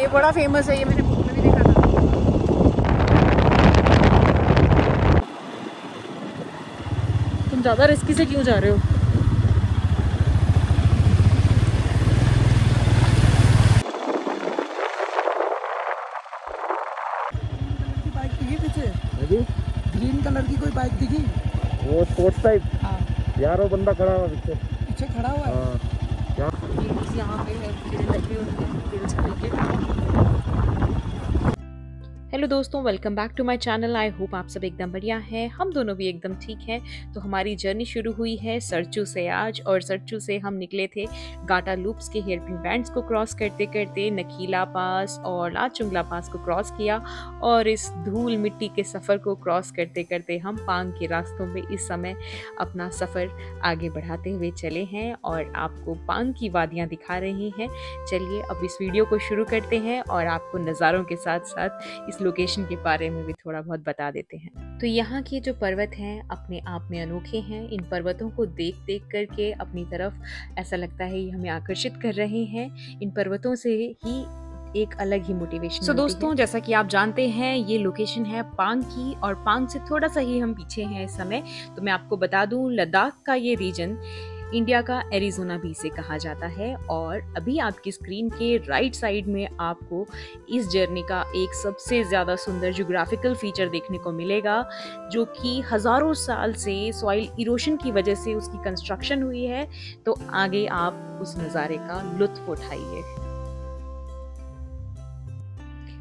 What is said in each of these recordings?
बड़ा फेमस है, ये मैंने बुक में भी देखा था। तुम ज़्यादा रिस्की से क्यों जा रहे हो? ग्रीन कलर की कोई बाइक दिखी? वो स्पोर्ट्स टाइप। हाँ यार वो बंदा खड़ा हुआ पीछे। पीछे खड़ा हुआ है। यहाँ पे है लगी हुई है दिल से लेके। हेलो दोस्तों, welcome back to my channel. I hope आप सब एकदम बढ़िया हैं, हम दोनों भी एकदम ठीक हैं। तो हमारी जर्नी शुरू हुई है सरचू से आज, और सरचू से हम निकले थे गाटा लूप्स के हेयरपिन बैंड्स को क्रॉस करते करते नकीला पास और लाचुंगला पास को क्रॉस किया, और इस धूल मिट्टी के सफ़र को क्रॉस करते करते हम पांग के रास्तों में इस समय अपना सफ़र आगे बढ़ाते हुए चले हैं और आपको पांग की वादियाँ दिखा रहे हैं। चलिए अब इस वीडियो को शुरू करते हैं और आपको नज़ारों के साथ साथ इस लोकेशन के बारे में भी थोड़ा बहुत बता देते हैं। तो यहाँ के जो पर्वत हैं अपने आप में अनोखे हैं। इन पर्वतों को देख देख करके अपनी तरफ ऐसा लगता है ये हमें आकर्षित कर रहे हैं। इन पर्वतों से ही एक अलग ही मोटिवेशन। तो दोस्तों, जैसा कि आप जानते हैं ये लोकेशन है पांग की, और पांग से थोड़ा सा ही हम पीछे हैं इस समय। तो मैं आपको बता दूं, लद्दाख का ये रीजन इंडिया का एरिज़ोना भी से कहा जाता है। और अभी आपकी स्क्रीन के राइट साइड में आपको इस जर्नी का एक सबसे ज़्यादा सुंदर ज्योग्राफिकल फीचर देखने को मिलेगा, जो कि हज़ारों साल से सॉइल इरोशन की वजह से उसकी कंस्ट्रक्शन हुई है। तो आगे आप उस नज़ारे का लुत्फ उठाइए।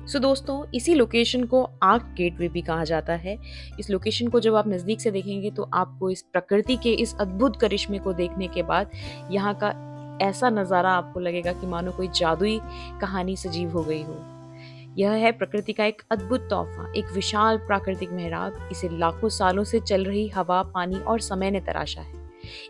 सो दोस्तों, इसी लोकेशन को आर्क गेटवे भी कहा जाता है। इस लोकेशन को जब आप नज़दीक से देखेंगे तो आपको इस प्रकृति के इस अद्भुत करिश्मे को देखने के बाद यहाँ का ऐसा नज़ारा आपको लगेगा कि मानो कोई जादुई कहानी सजीव हो गई हो। यह है प्रकृति का एक अद्भुत तोहफा, एक विशाल प्राकृतिक मेहराब। इसे लाखों सालों से चल रही हवा, पानी और समय ने तराशा है।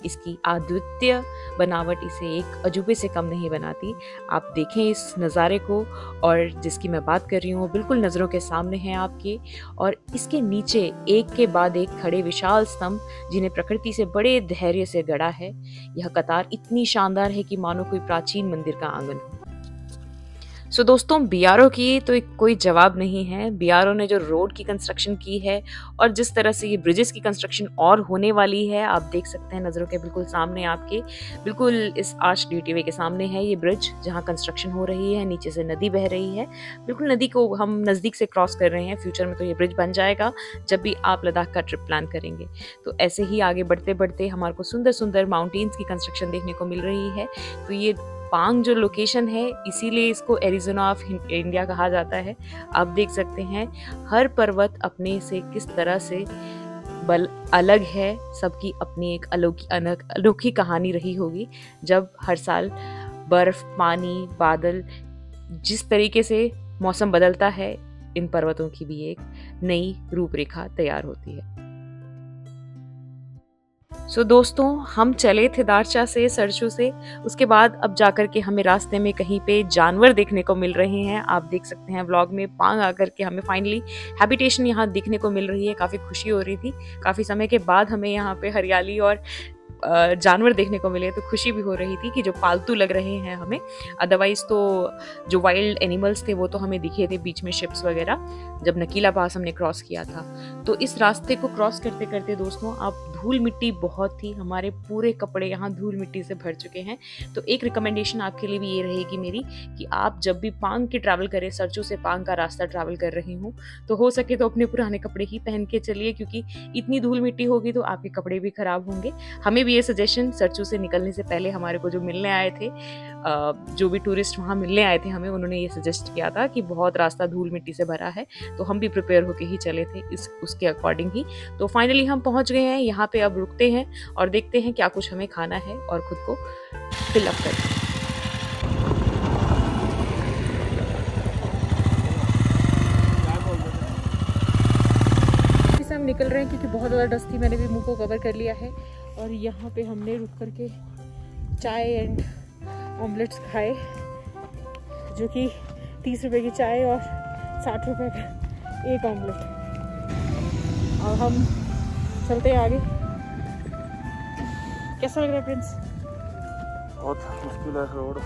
इसकी अद्वितीय बनावट इसे एक अजूबे से कम नहीं बनाती। आप देखें इस नज़ारे को, और जिसकी मैं बात कर रही हूँ बिल्कुल नज़रों के सामने हैं आपके, और इसके नीचे एक के बाद एक खड़े विशाल स्तंभ, जिन्हें प्रकृति से बड़े धैर्य से गढ़ा है। यह कतार इतनी शानदार है कि मानो कोई प्राचीन मंदिर का आंगन हो। सो दोस्तों, बीआरओ की तो कोई जवाब नहीं है। बीआरओ ने जो रोड की कंस्ट्रक्शन की है और जिस तरह से ये ब्रिजेस की कंस्ट्रक्शन और होने वाली है, आप देख सकते हैं नज़रों के बिल्कुल सामने आपके, बिल्कुल इस आर्च गेटवे के सामने है ये ब्रिज जहाँ कंस्ट्रक्शन हो रही है। नीचे से नदी बह रही है, बिल्कुल नदी को हम नज़दीक से क्रॉस कर रहे हैं। फ्यूचर में तो ये ब्रिज बन जाएगा जब भी आप लद्दाख का ट्रिप प्लान करेंगे। तो ऐसे ही आगे बढ़ते बढ़ते हमारे को सुंदर सुंदर माउंटेन्स की कंस्ट्रक्शन देखने को मिल रही है। तो ये पांग जो लोकेशन है, इसीलिए इसको एरिज़ोना ऑफ इंडिया कहा जाता है। आप देख सकते हैं हर पर्वत अपने से किस तरह से अलग है। सबकी अपनी एक अनोखी कहानी रही होगी। जब हर साल बर्फ, पानी, बादल, जिस तरीके से मौसम बदलता है, इन पर्वतों की भी एक नई रूपरेखा तैयार होती है। सो दोस्तों, हम चले थे दारचा से, सरचू से। उसके बाद अब जाकर के हमें रास्ते में कहीं पे जानवर देखने को मिल रहे हैं। आप देख सकते हैं व्लॉग में, पांग आकर के हमें फाइनली हैबिटेशन यहाँ दिखने को मिल रही है। काफ़ी खुशी हो रही थी, काफ़ी समय के बाद हमें यहाँ पे हरियाली और जानवर देखने को मिले, तो खुशी भी हो रही थी कि जो पालतू लग रहे हैं हमें। अदरवाइज तो जो वाइल्ड एनिमल्स थे वो तो हमें दिखे थे बीच में, शिप्स वगैरह, जब नकीला पास हमने क्रॉस किया था। तो इस रास्ते को क्रॉस करते करते दोस्तों, आप धूल मिट्टी बहुत थी, हमारे पूरे कपड़े यहाँ धूल मिट्टी से भर चुके हैं। तो एक रिकमेंडेशन आपके लिए भी ये रहेगी मेरी कि आप जब भी पांग के ट्रैवल करें, सरचू से पांग का रास्ता ट्रैवल कर रहे हो, तो हो सके तो अपने पुराने कपड़े ही पहन के चलिए, क्योंकि इतनी धूल मिट्टी होगी तो आपके कपड़े भी खराब होंगे। हमें भी ये सजेशन सरचू से निकलने से पहले हमारे को जो मिलने आए थे, जो भी टूरिस्ट वहाँ मिलने आए थे हमें, उन्होंने ये सजेस्ट किया था कि बहुत रास्ता धूल मिट्टी से भरा है, तो हम भी प्रिपेयर होके ही चले थे उसके अकॉर्डिंग ही। तो फाइनली हम पहुँच गए हैं यहाँ पे। अब रुकते हैं और देखते हैं क्या कुछ हमें खाना है और खुद को फिल अप करते हैं। हम निकल रहे हैं क्योंकि बहुत ज़्यादा डस्ट थी, मैंने भी मुंह को कवर कर लिया है। और यहाँ पे हमने रुक करके चाय एंड ऑमलेट्स खाए, जो कि 30 रुपए की चाय और 60 रुपए का एक ऑमलेट। और हम चलते हैं आगे। कैसा लग रहा है प्रिंस? बहुत मुश्किल है रोड,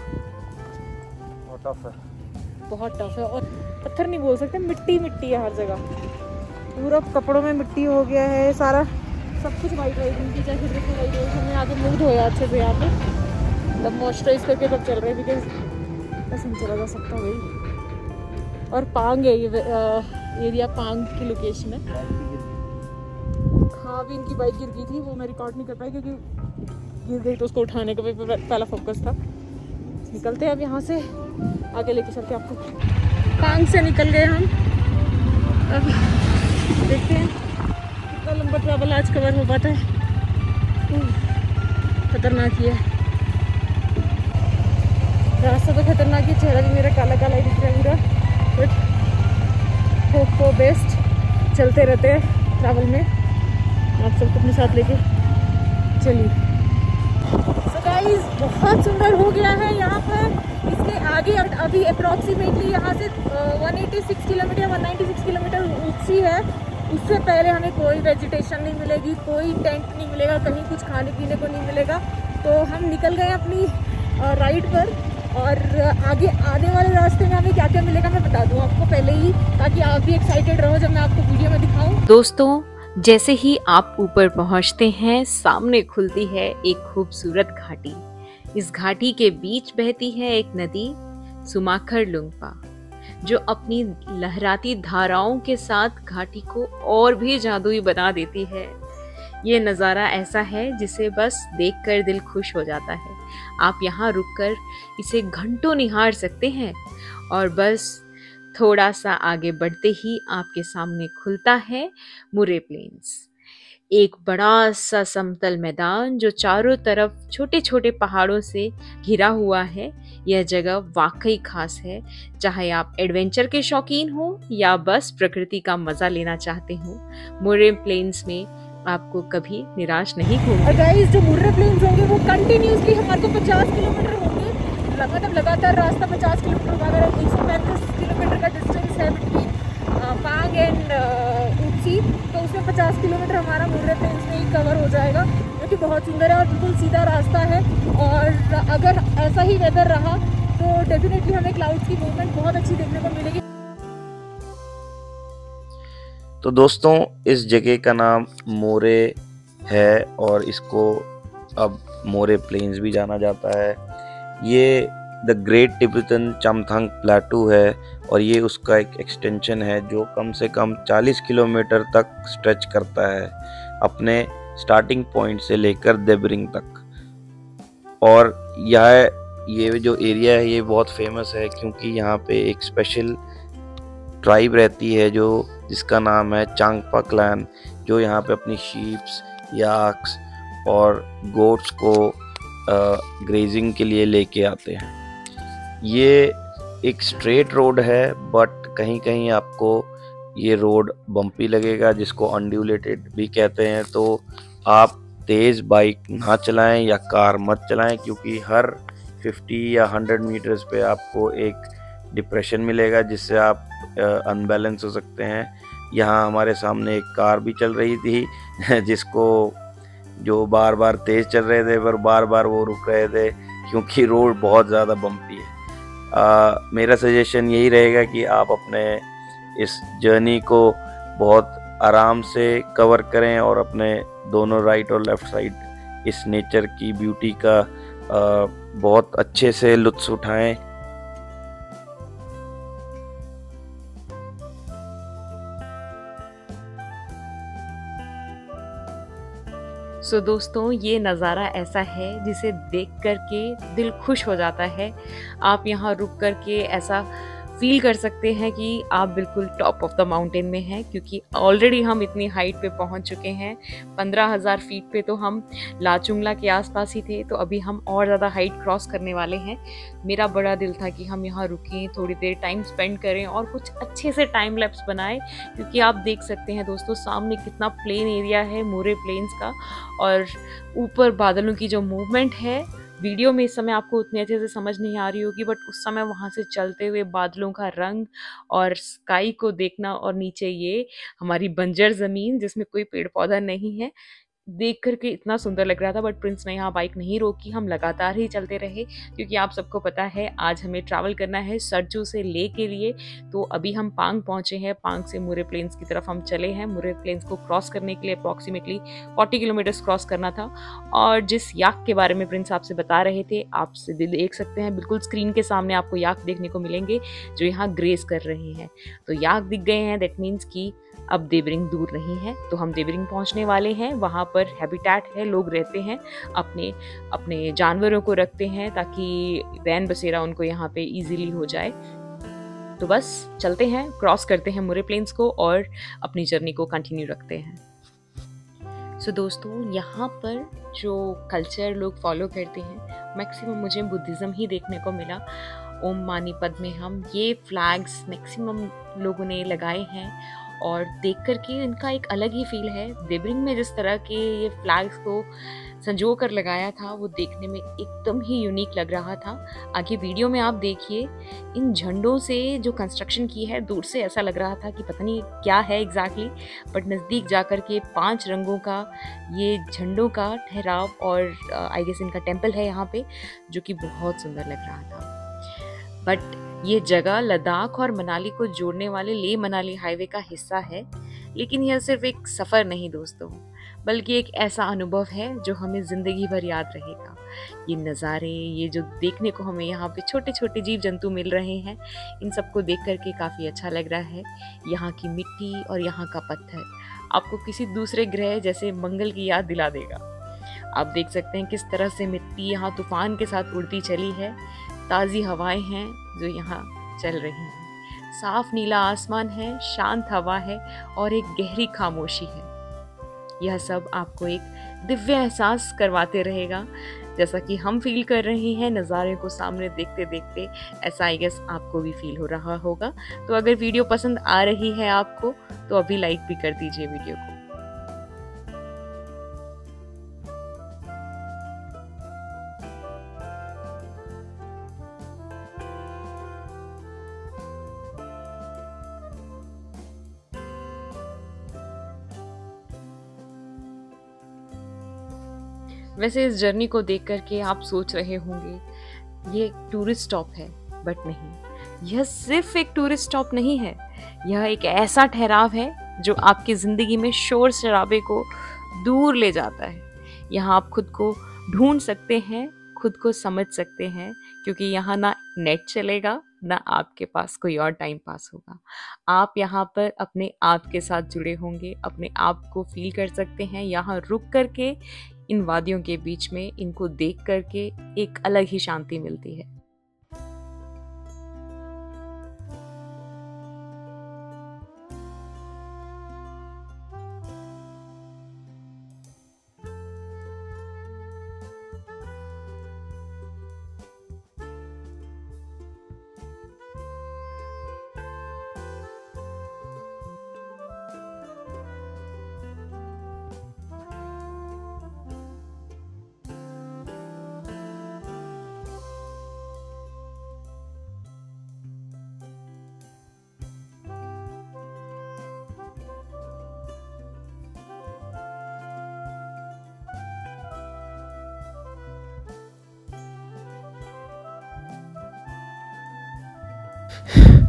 बहुत टफ है। बहुत टफ है और पत्थर नहीं बोल सकते, मिट्टी मिट्टी है हर जगह, पूरा कपड़ों में मिट्टी हो गया है सारा, सब कुछ वाइट वाइट, उनकी जैकेट देखो वाइट वाइट। हमने आगे मुँह धोया अच्छे से यहाँ पे, मतलब मॉइस्चराइज करके तब चल रहे हैं बिकॉज ऐसे नहीं चला जा सकता भाई। और पांग है ये एरिया, पांग की लोकेशन है। हाँ अभी इनकी बाइक गिर गई थी, वो मैं रिकॉर्ड नहीं कर पाई क्योंकि गिर गई तो उसको उठाने का पहला फोकस था। निकलते हैं अब यहाँ से, आगे लेके चलते हैं आपको। पांग से निकल गए हम, अब देखते हैं कितना लंबा ट्रैवल आज कवर हो पाता है। खतरनाक ही है रास्ता, तो खतरनाक ही, चेहरा भी मेरा काला काला ही दिख रहा है पूरा, बट होप फॉर बेस्ट। चलते रहते हैं ट्रैवल में, आप सबको अपने साथ लेके चलिए। So guys, बहुत सुंदर हो गया है यहाँ पर। इसके आगे अभी अप्रॉक्सीमेटली यहाँ से 186 किलोमीटर 196 किलोमीटर ऊंची है। उससे पहले हमें कोई वेजिटेशन नहीं मिलेगी, कोई टेंट नहीं मिलेगा, कहीं कुछ खाने पीने को नहीं मिलेगा। तो हम निकल गए अपनी राइड पर, और आगे आने वाले रास्ते में हमें क्या क्या मिलेगा मैं बता दूँ आपको पहले ही, ताकि आप भी एक्साइटेड रहो जब मैं आपको वीडियो में दिखाऊँ। दोस्तों, जैसे ही आप ऊपर पहुंचते हैं, सामने खुलती है एक खूबसूरत घाटी। इस घाटी के बीच बहती है एक नदी, सुमाखर लुंगपा, जो अपनी लहराती धाराओं के साथ घाटी को और भी जादुई बना देती है। ये नज़ारा ऐसा है जिसे बस देखकर दिल खुश हो जाता है। आप यहाँ रुककर इसे घंटों निहार सकते हैं, और बस थोड़ा सा आगे बढ़ते ही आपके सामने खुलता है मुरे प्लेन्स, एक बड़ा सा समतल मैदान जो चारों तरफ छोटे छोटे पहाड़ों से घिरा हुआ है। यह जगह वाकई खास है, चाहे आप एडवेंचर के शौकीन हो या बस प्रकृति का मजा लेना चाहते हो, मुरे प्लेन्स में आपको कभी निराश नहीं होंगे। और गाइस, जो मुर्रे प्लेन्स होंगे वो कंटिन्यूसली हमारे को 50 किलोमीटर होंगे, मतलब लगातार रास्ता 50 किलोमीटर होगा। अगर 135 किलोमीटर का डिस्टेंस है बिटवीन पांग एंड ऊंची, तो उसमें 50 किलोमीटर हमारा मुर्रे प्लेन्स में ही कवर हो जाएगा, जो कि बहुत सुंदर है और बिल्कुल सीधा रास्ता है। और अगर ऐसा ही वेदर रहा तो डेफिनेटली हमें क्लाउड्स की मूवमेंट बहुत अच्छी देखने को मिलेगी। तो दोस्तों, इस जगह का नाम मोरे है और इसको अब मोरे प्लेन्स भी जाना जाता है। ये द ग्रेट तिब्बतन चमथंग प्लेटू है और ये उसका एक एक्सटेंशन है जो कम से कम 40 किलोमीटर तक स्ट्रेच करता है, अपने स्टार्टिंग पॉइंट से लेकर देबरिंग तक। और ये जो एरिया है ये बहुत फेमस है क्योंकि यहाँ पे एक स्पेशल ट्राइब रहती है जिसका नाम है चांगपा क्लैन, जो यहाँ पे अपनी शीप्स, याक्स और गोट्स को ग्रेजिंग के लिए लेके आते हैं। ये एक स्ट्रेट रोड है, बट कहीं कहीं आपको ये रोड बम्पी लगेगा, जिसको अनड्यूलेटेड भी कहते हैं। तो आप तेज़ बाइक ना चलाएं या कार मत चलाएं, क्योंकि हर 50 या 100 मीटर्स पे आपको एक डिप्रेशन मिलेगा जिससे आप अनबैलेंस हो सकते हैं। यहाँ हमारे सामने एक कार भी चल रही थी जिसको जो बार बार तेज़ चल रहे थे पर बार बार वो रुक रहे थे क्योंकि रोड बहुत ज़्यादा बम्पी है। मेरा सजेशन यही रहेगा कि आप अपने इस जर्नी को बहुत आराम से कवर करें और अपने दोनों राइट और लेफ़्ट साइड इस नेचर की ब्यूटी का बहुत अच्छे से लुत्फ़ उठाएं। सो दोस्तों, ये नज़ारा ऐसा है जिसे देख कर के दिल खुश हो जाता है। आप यहाँ रुक कर के ऐसा फील कर सकते हैं कि आप बिल्कुल टॉप ऑफ द माउंटेन में हैं, क्योंकि ऑलरेडी हम इतनी हाइट पे पहुँच चुके हैं। 15,000 फीट पे तो हम लाचुंगला के आसपास ही थे, तो अभी हम और ज़्यादा हाइट क्रॉस करने वाले हैं। मेरा बड़ा दिल था कि हम यहाँ रुकें, थोड़ी देर टाइम स्पेंड करें और कुछ अच्छे से टाइम लैप्स बनाएं, क्योंकि आप देख सकते हैं दोस्तों सामने कितना प्लेन एरिया है मोरे प्लेन्स का, और ऊपर बादलों की जो मूवमेंट है वीडियो में इस समय आपको उतनी अच्छे से समझ नहीं आ रही होगी, बट उस समय वहाँ से चलते हुए बादलों का रंग और स्काई को देखना, और नीचे ये हमारी बंजर ज़मीन जिसमें कोई पेड़ पौधा नहीं है, देख करके इतना सुंदर लग रहा था। बट प्रिंस ने यहाँ बाइक नहीं रोकी, हम लगातार ही चलते रहे, क्योंकि आप सबको पता है आज हमें ट्रैवल करना है सरजू से ले के लिए। तो अभी हम पांग पहुंचे हैं, पांग से मुरे प्लेन्स की तरफ हम चले हैं। मुरे प्लेन्स को क्रॉस करने के लिए अप्रॉक्सीमेटली 40 किलोमीटर्स क्रॉस करना था। और जिस याक के बारे में प्रिंस आपसे बता रहे थे, आप देख सकते हैं बिल्कुल स्क्रीन के सामने आपको याक देखने को मिलेंगे जो यहाँ ग्रेस कर रहे हैं। तो याक दिख गए हैं, दैट मीन्स कि अब देवरिंग दूर नहीं है। तो हम देवरिंग पहुंचने वाले हैं। वहाँ पर हैबिटेट है, लोग रहते हैं, अपने अपने जानवरों को रखते हैं ताकि रैन बसेरा उनको यहाँ पे इजीली हो जाए। तो बस चलते हैं, क्रॉस करते हैं मुरे प्लेन्स को और अपनी जर्नी को कंटिन्यू रखते हैं। सो दोस्तों, यहाँ पर जो कल्चर लोग फॉलो करते हैं, मैक्सिमम मुझे बुद्धिज़्म ही देखने को मिला। ओम मानी पद्मे हम, ये फ्लैग्स मैक्सिमम लोगों ने लगाए हैं और देख कर के इनका एक अलग ही फील है। देवरिंग में जिस तरह के ये फ्लैग्स को संजो कर लगाया था वो देखने में एकदम ही यूनिक लग रहा था। आगे वीडियो में आप देखिए, इन झंडों से जो कंस्ट्रक्शन की है, दूर से ऐसा लग रहा था कि पता नहीं क्या है एग्जैक्टली, बट नज़दीक जाकर के 5 रंगों का ये झंडों का ठहराव और आई गेस इनका टेम्पल है यहाँ पे, जो कि बहुत सुंदर लग रहा था। बट ये जगह लद्दाख और मनाली को जोड़ने वाले लेह मनाली हाईवे का हिस्सा है। लेकिन यह सिर्फ एक सफ़र नहीं दोस्तों, बल्कि एक ऐसा अनुभव है जो हमें ज़िंदगी भर याद रहेगा। ये नज़ारे, ये जो देखने को हमें यहाँ पे छोटे छोटे जीव जंतु मिल रहे हैं, इन सबको देख करके काफ़ी अच्छा लग रहा है। यहाँ की मिट्टी और यहाँ का पत्थर आपको किसी दूसरे ग्रह जैसे मंगल की याद दिला देगा। आप देख सकते हैं किस तरह से मिट्टी यहाँ तूफान के साथ उड़ती चली है। ताज़ी हवाएं हैं जो यहाँ चल रही हैं, साफ नीला आसमान है, शांत हवा है और एक गहरी खामोशी है। यह सब आपको एक दिव्य एहसास करवाते रहेगा, जैसा कि हम फील कर रहे हैं नज़ारे को सामने देखते देखते। ऐसा आई गेस आपको भी फील हो रहा होगा। तो अगर वीडियो पसंद आ रही है आपको, तो अभी लाइक भी कर दीजिए वीडियो को। वैसे इस जर्नी को देख करके आप सोच रहे होंगे ये एक टूरिस्ट स्टॉप है, बट नहीं, यह सिर्फ एक टूरिस्ट स्टॉप नहीं है। यह एक ऐसा ठहराव है जो आपकी ज़िंदगी में शोर शराबे को दूर ले जाता है। यहाँ आप खुद को ढूंढ सकते हैं, खुद को समझ सकते हैं, क्योंकि यहाँ ना नेट चलेगा, ना आपके पास कोई और टाइम पास होगा। आप यहाँ पर अपने आप के साथ जुड़े होंगे, अपने आप को फील कर सकते हैं। यहाँ रुक करके इन वादियों के बीच में इनको देख करके एक अलग ही शांति मिलती है।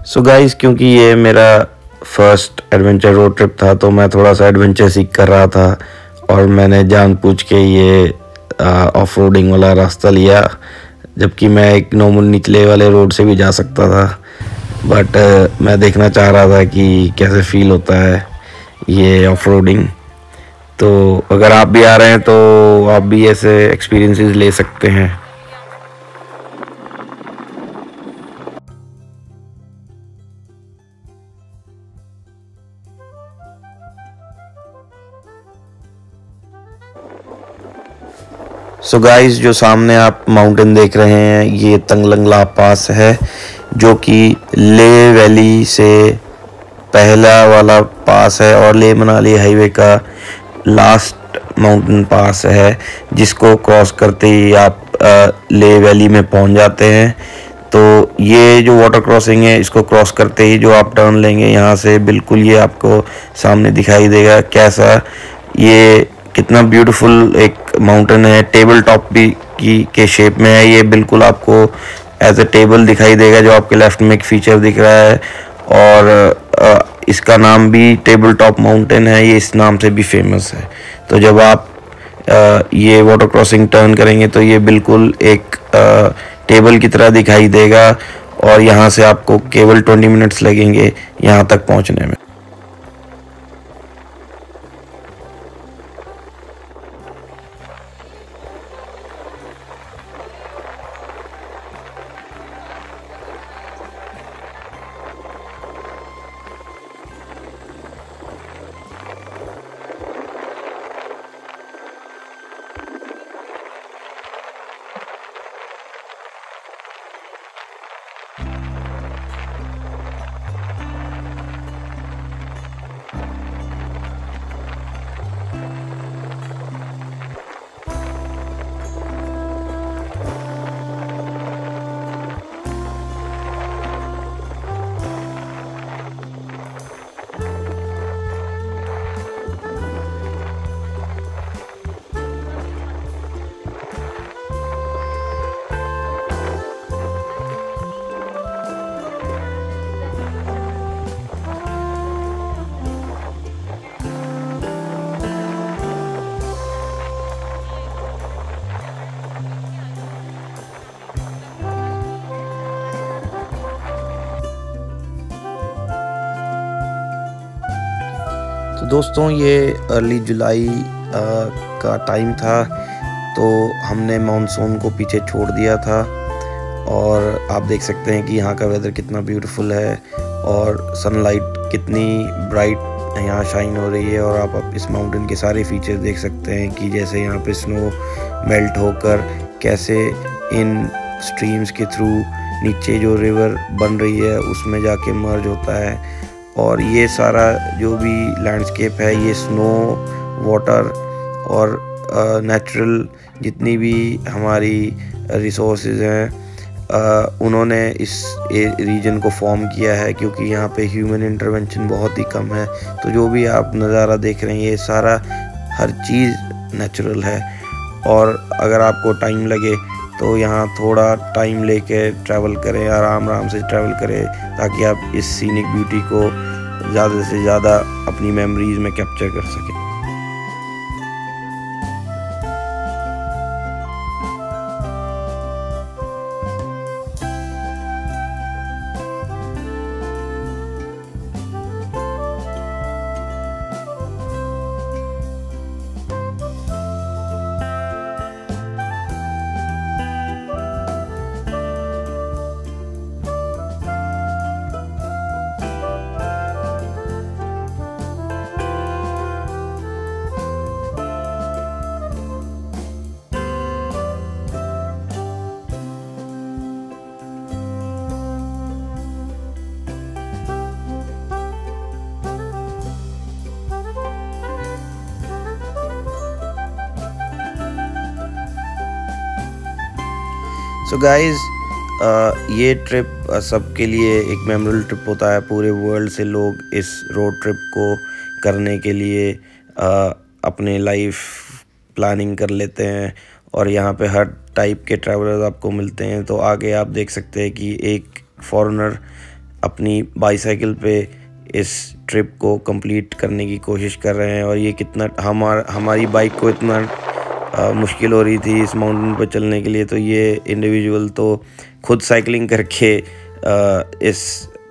सो गाइस, क्योंकि ये मेरा फर्स्ट एडवेंचर रोड ट्रिप था, तो मैं थोड़ा सा एडवेंचर सीख कर रहा था और मैंने जानबूझ के ये ऑफ रोडिंग वाला रास्ता लिया, जबकि मैं एक नॉर्मल निचले वाले रोड से भी जा सकता था। बट मैं देखना चाह रहा था कि कैसे फील होता है ये ऑफ रोडिंग। तो अगर आप भी आ रहे हैं तो आप भी ऐसे एक्सपीरियंसेस ले सकते हैं। सो गाइस, जो सामने आप माउंटेन देख रहे हैं, ये तंगलंगला पास है, जो कि लेह वैली से पहला वाला पास है और लेह मनाली हाईवे का लास्ट माउंटेन पास है, जिसको क्रॉस करते ही आप लेह वैली में पहुंच जाते हैं। तो ये जो वाटर क्रॉसिंग है, इसको क्रॉस करते ही जो आप टर्न लेंगे यहाँ से, बिल्कुल ये आपको सामने दिखाई देगा कैसा ये कितना ब्यूटीफुल एक माउंटेन है, टेबल टॉप भी के शेप में है। ये बिल्कुल आपको एज ए टेबल दिखाई देगा, जो आपके लेफ्ट में एक फीचर दिख रहा है। और इसका नाम भी टेबल टॉप माउंटेन है, ये इस नाम से भी फेमस है। तो जब आप ये वाटर क्रॉसिंग टर्न करेंगे तो ये बिल्कुल एक टेबल की तरह दिखाई देगा, और यहाँ से आपको केवल 20 मिनट्स लगेंगे यहाँ तक पहुँचने में। तो दोस्तों ये अर्ली जुलाई का टाइम था, तो हमने मानसून को पीछे छोड़ दिया था। और आप देख सकते हैं कि यहाँ का वेदर कितना ब्यूटीफुल है और सनलाइट कितनी ब्राइट यहाँ शाइन हो रही है। और आप इस माउंटेन के सारे फीचर देख सकते हैं कि जैसे यहाँ पे स्नो मेल्ट होकर कैसे इन स्ट्रीम्स के थ्रू नीचे जो रिवर बन रही है उसमें जाके मर्ज होता है। और ये सारा जो भी लैंडस्केप है ये स्नो, वाटर और नेचुरल जितनी भी हमारी रिसोर्सेज हैं उन्होंने इस रीजन को फॉर्म किया है, क्योंकि यहाँ पे ह्यूमन इंटरवेंशन बहुत ही कम है। तो जो भी आप नज़ारा देख रहे हैं ये सारा हर चीज़ नेचुरल है। और अगर आपको टाइम लगे तो यहाँ थोड़ा टाइम लेके ट्रैवल करें, आराम से ट्रैवल करें, ताकि आप इस सीनिक ब्यूटी को ज़्यादा से ज़्यादा अपनी मेमोरीज में कैप्चर कर सकें। सो गाइज़ ये ट्रिप सबके लिए एक मेमोरेबल ट्रिप होता है। पूरे वर्ल्ड से लोग इस रोड ट्रिप को करने के लिए अपने लाइफ प्लानिंग कर लेते हैं, और यहाँ पे हर टाइप के ट्रैवलर्स आपको मिलते हैं। तो आगे आप देख सकते हैं कि एक फॉरेनर अपनी बाईसाइकिल पे इस ट्रिप को कंप्लीट करने की कोशिश कर रहे हैं। और ये कितना हमारी बाइक को इतना मुश्किल हो रही थी इस माउंटेन पर चलने के लिए, तो ये इंडिविजुअल तो खुद साइकिलिंग करके इस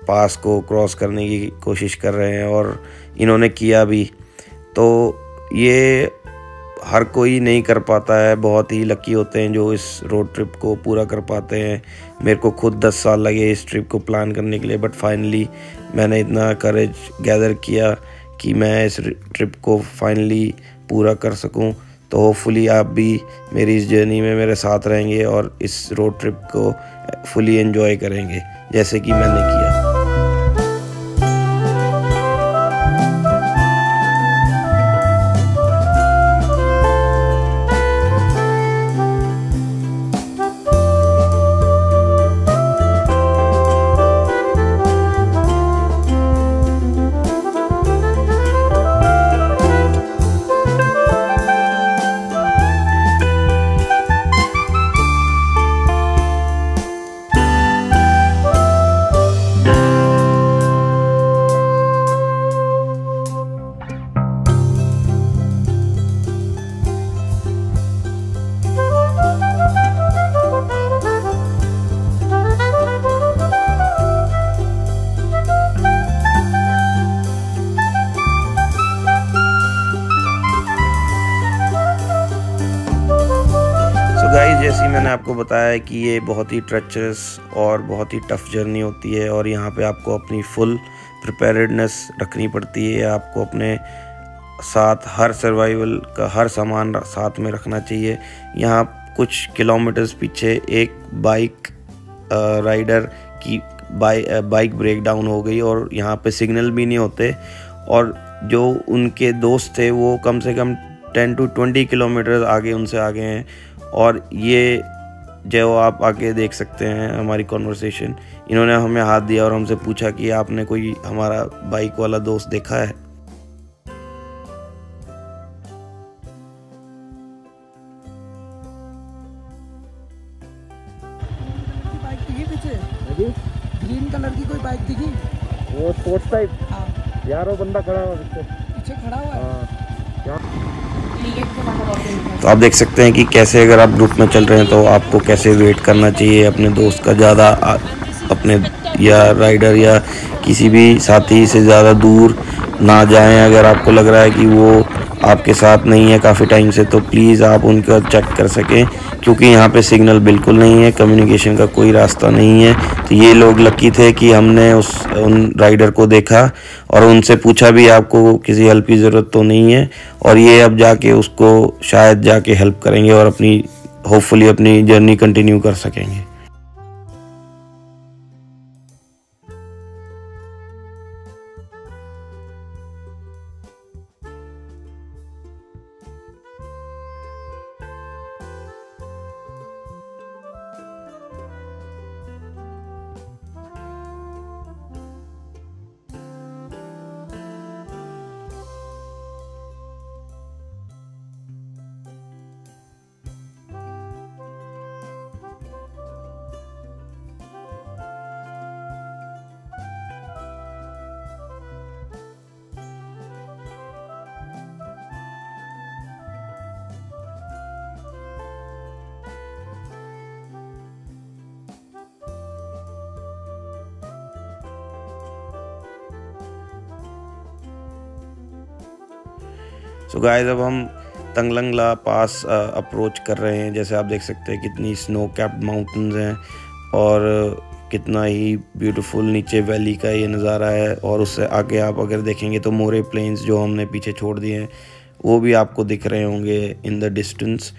पास को क्रॉस करने की कोशिश कर रहे हैं, और इन्होंने किया भी। तो ये हर कोई नहीं कर पाता है, बहुत ही लकी होते हैं जो इस रोड ट्रिप को पूरा कर पाते हैं। मेरे को खुद 10 साल लगे इस ट्रिप को प्लान करने के लिए, बट फाइनली मैंने इतना करेज गैदर किया कि मैं इस ट्रिप को फाइनली पूरा कर सकूं। तो होपफुली आप भी मेरी इस जर्नी में मेरे साथ रहेंगे और इस रोड ट्रिप को फुली एंजॉय करेंगे जैसे कि मैंने किया। आपको बताया है कि ये बहुत ही ट्रेचरस और बहुत ही टफ़ जर्नी होती है और यहाँ पे आपको अपनी फुल प्रिपेयर्डनेस रखनी पड़ती है। आपको अपने साथ हर सर्वाइवल का हर सामान साथ में रखना चाहिए। यहाँ कुछ किलोमीटर्स पीछे एक बाइक राइडर की बाइक ब्रेक डाउन हो गई और यहाँ पे सिग्नल भी नहीं होते और जो उनके दोस्त थे वो कम से कम 10 to 20 किलोमीटर आगे उनसे आगे हैं। और ये जो आप आगे देख सकते हैं हमारी कॉन्वर्सेशन, इन्होंने हमें हाथ दिया और हमसे पूछा कि आपने कोई हमारा बाइक वाला दोस्त देखा है। बाइक दिखी पीछे? ग्रीन कलर की कोई बाइक दिखी? वो स्पोर्ट्स टाइप? हाँ यार वो बंदा खड़ा हुआ पीछे खड़ा हुआ है। तो आप देख सकते हैं कि कैसे अगर आप ग्रुप में चल रहे हैं तो आपको कैसे वेट करना चाहिए अपने दोस्त का। ज़्यादा अपने या राइडर या किसी भी साथी से ज़्यादा दूर ना जाएं। अगर आपको लग रहा है कि वो आपके साथ नहीं है काफ़ी टाइम से तो प्लीज़ आप उनका चेक कर सकें, क्योंकि यहाँ पे सिग्नल बिल्कुल नहीं है, कम्युनिकेशन का कोई रास्ता नहीं है। तो ये लोग लकी थे कि हमने उन राइडर को देखा और उनसे पूछा भी आपको किसी हेल्प की ज़रूरत तो नहीं है, और ये अब जाके उसको शायद जाके हेल्प करेंगे और अपनी होपफुली अपनी जर्नी कंटिन्यू कर सकेंगे। सो गाइस अब हम तंगलंगला पास अप्रोच कर रहे हैं। जैसे आप देख सकते हैं कितनी स्नो कैप्ड माउंटेन्स हैं और कितना ही ब्यूटीफुल नीचे वैली का ये नज़ारा है। और उससे आगे आप अगर देखेंगे तो मोरे प्लेन्स जो हमने पीछे छोड़ दिए हैं वो भी आपको दिख रहे होंगे इन द डिस्टेंस।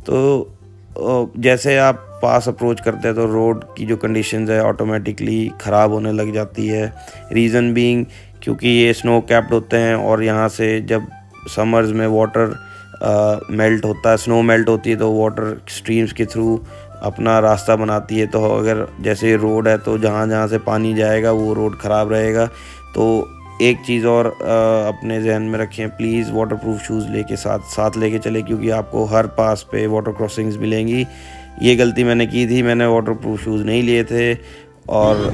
तो जैसे आप पास अप्रोच करते हैं तो रोड की जो कंडीशंस है ऑटोमेटिकली ख़राब होने लग जाती है। रीज़न बीइंग क्योंकि ये स्नो कैप्ड होते हैं और यहाँ से जब समर्स में वाटर मेल्ट होता है, स्नो मेल्ट होती है तो वाटर स्ट्रीम्स के थ्रू अपना रास्ता बनाती है। तो अगर जैसे रोड है तो जहाँ जहाँ से पानी जाएगा वो रोड ख़राब रहेगा। तो एक चीज़ और अपने जहन में रखें, प्लीज़ वाटरप्रूफ शूज़ लेके साथ लेके चले, क्योंकि आपको हर पास पे वाटर क्रॉसिंग्स मिलेंगी। ये गलती मैंने की थी, मैंने वाटरप्रूफ शूज़ नहीं लिए थे और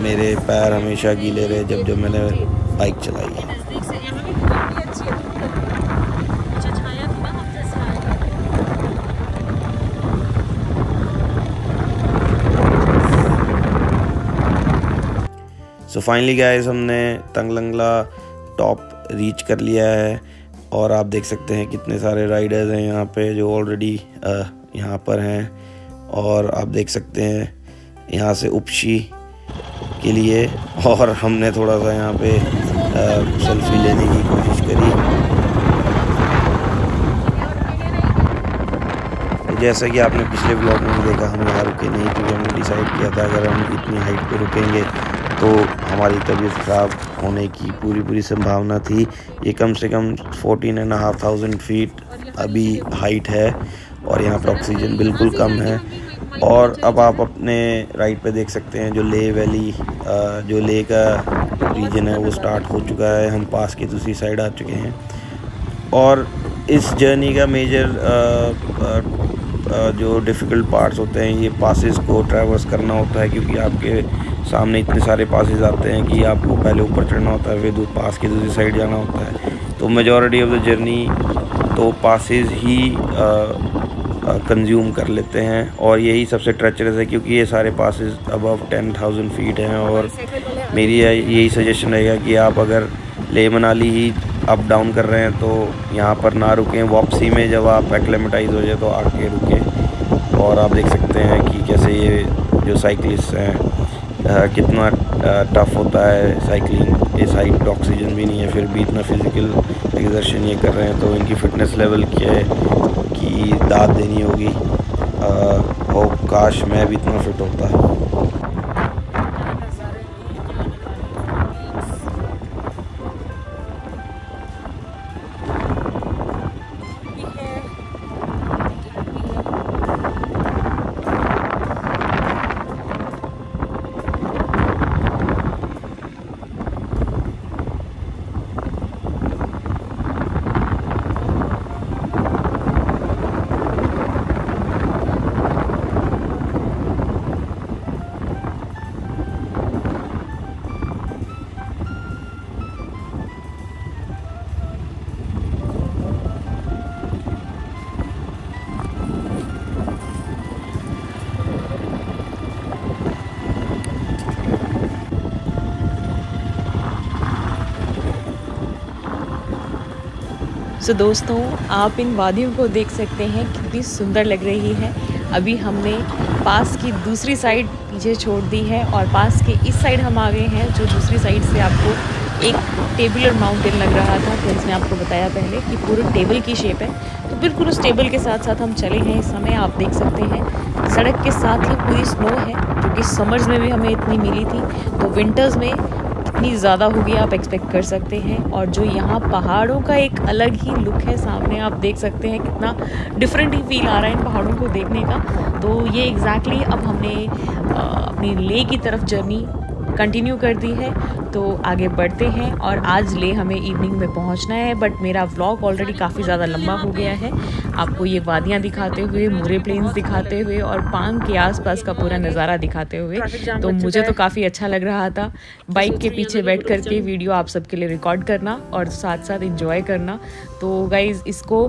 मेरे पैर हमेशा गीले रहे जब मैंने बाइक चलाई है। सो फाइनली गाइस हमने तंगलंगला टॉप रीच कर लिया है और आप देख सकते हैं कितने सारे राइडर्स हैं यहाँ पे जो ऑलरेडी यहाँ पर हैं। और आप देख सकते हैं यहाँ से उपशी के लिए, और हमने थोड़ा सा यहाँ पे सेल्फी लेने की कोशिश करी। तो जैसा कि आपने पिछले व्लॉग में भी देखा, हम यहाँ रुके नहीं क्योंकि हमने डिसाइड किया था अगर हम इतनी हाइट पे रुकेंगे तो हमारी तबीयत ख़राब होने की पूरी संभावना थी। ये कम से कम 14,500 फीट अभी हाइट है और यहाँ पर ऑक्सीजन बिल्कुल कम है। और अब आप अपने राइट पे देख सकते हैं जो ले वैली, जो ले का रीजन है वो स्टार्ट हो चुका है। हम पास की दूसरी साइड आ चुके हैं और इस जर्नी का मेजर जो डिफ़िकल्ट पार्ट्स होते हैं ये पासेस को ट्रैवर्स करना होता है, क्योंकि आपके सामने इतने सारे पासेस आते हैं कि आपको पहले ऊपर चढ़ना होता है फिर पास की दूसरी साइड जाना होता है। तो मेजॉरिटी ऑफ द जर्नी तो पासेस ही कंज्यूम कर लेते हैं और यही सबसे ट्रेचरस है क्योंकि ये सारे पासेस अबव 10,000 फीट हैं। और मेरी यही सजेशन रहेगा कि आप अगर ले मनाली ही अप डाउन कर रहे हैं तो यहाँ पर ना रुकें, वापसी में जब आप एक्लेमेटाइज हो जाए तो आके रुकें। और आप देख सकते हैं कि कैसे ये जो साइकिलिस्ट हैं कितना टफ होता है साइकिलिंग। इस हाइट पे ऑक्सीजन भी नहीं है, फिर भी इतना फिज़िकल एक्सर्शन ये कर रहे हैं, तो इनकी फ़िटनेस लेवल क्या है कि दाद देनी होगी। और काश मैं भी इतना फिट होता। दोस्तों, आप इन वादियों को देख सकते हैं कितनी सुंदर लग रही है। अभी हमने पास की दूसरी साइड पीछे छोड़ दी है और पास के इस साइड हम आ गए हैं, जो दूसरी साइड से आपको एक टेबुलर माउंटेन लग रहा था। फ्रेंड्स ने आपको बताया पहले कि पूरे टेबल की शेप है, तो बिल्कुल उस टेबल के साथ साथ हम चले हैं। इस समय आप देख सकते हैं सड़क के साथ ही पूरी स्नो है, जो कि समर्स में भी हमें इतनी मिली थी, तो विंटर्स में कितनी ज़्यादा होगी आप एक्सपेक्ट कर सकते हैं। और जो यहाँ पहाड़ों का एक अलग ही लुक है, सामने आप देख सकते हैं कितना डिफरेंट ही फील आ रहा है इन पहाड़ों को देखने का। तो ये एग्जैक्टली अब हमने अपनी लेह की तरफ जर्नी कंटिन्यू कर दी है, तो आगे बढ़ते हैं। और आज लेह हमें इवनिंग में पहुंचना है, बट मेरा व्लॉग ऑलरेडी काफ़ी ज़्यादा लंबा हो गया है। आपको ये वादियाँ दिखाते हुए, मोरे प्लेन्स दिखाते हुए और पांग के आसपास का पूरा नज़ारा दिखाते हुए, तो मुझे तो काफ़ी अच्छा लग रहा था बाइक के पीछे बैठ कर के वीडियो आप सबके लिए रिकॉर्ड करना और साथ साथ इंजॉय करना। तो गाइज़, इसको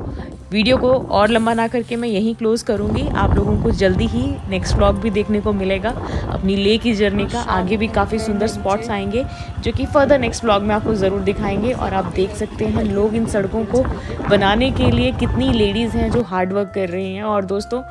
वीडियो को और लंबा ना करके मैं यहीं क्लोज़ करूँगी। आप लोगों को जल्दी ही नेक्स्ट व्लॉग भी देखने को मिलेगा अपनी लेह की जर्नी का। आगे भी काफ़ी सुंदर स्पॉट्स आएंगे जो कि फर्दर नेक्स्ट व्लॉग में आपको ज़रूर दिखाएंगे। और आप देख सकते हैं लोग इन सड़कों को बनाने के लिए कितनी लेडीज़ हैं जो हार्ड वर्क कर रही हैं। और दोस्तों,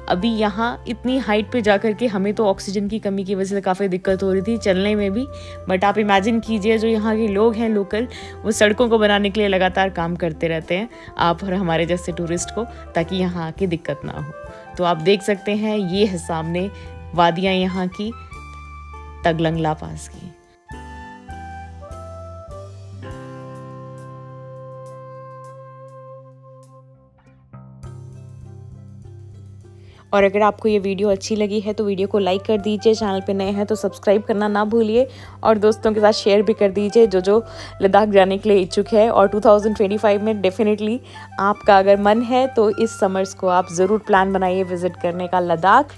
अभी यहाँ इतनी हाइट पे जाकर के हमें तो ऑक्सीजन की कमी की वजह से काफ़ी दिक्कत हो रही थी चलने में भी, बट आप इमेजिन कीजिए जो यहाँ के लोग हैं लोकल, वो सड़कों को बनाने के लिए लगातार काम करते रहते हैं आप और हमारे जैसे टूरिस्ट को, ताकि यहाँ आके दिक्कत ना हो। तो आप देख सकते हैं ये है सामने वादियाँ यहाँ की तगलंगला पास की। और अगर आपको ये वीडियो अच्छी लगी है तो वीडियो को लाइक कर दीजिए, चैनल पे नए हैं तो सब्सक्राइब करना ना भूलिए और दोस्तों के साथ शेयर भी कर दीजिए जो लद्दाख जाने के लिए इच्छुक है। और 2025 में डेफिनेटली आपका अगर मन है तो इस समर्स को आप ज़रूर प्लान बनाइए विज़िट करने का लद्दाख।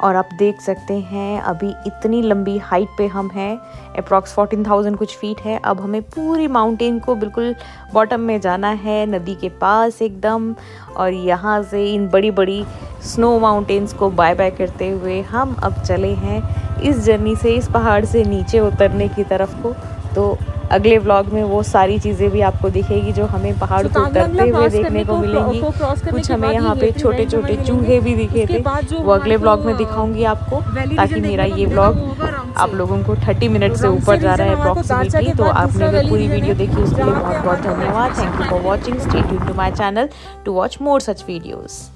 और आप देख सकते हैं अभी इतनी लंबी हाइट पे हम हैं, अप्रॉक्स 14,000 कुछ फीट है। अब हमें पूरी माउंटेन को बिल्कुल बॉटम में जाना है, नदी के पास एकदम। और यहाँ से इन बड़ी बड़ी स्नो माउंटेन्स को बाय बाय करते हुए हम अब चले हैं इस जर्नी से, इस पहाड़ से नीचे उतरने की तरफ को। तो अगले व्लॉग में वो सारी चीज़ें भी आपको दिखेगी जो हमें पहाड़ को उतरते हुए देखने को मिलेंगी। कुछ हमें यहाँ पे छोटे छोटे चूहे भी दिखे थे, वो अगले व्लॉग में दिखाऊंगी आपको, ताकि मेरा ये व्लॉग आप लोगों को 30 मिनट से ऊपर जा रहा है अप्रॉक्सीमेटली। तो आपने अगर पूरी वीडियो देखी उसके लिए बहुत बहुत धन्यवाद। Thank you for watching. Stay tuned to my channel to watch more such videos.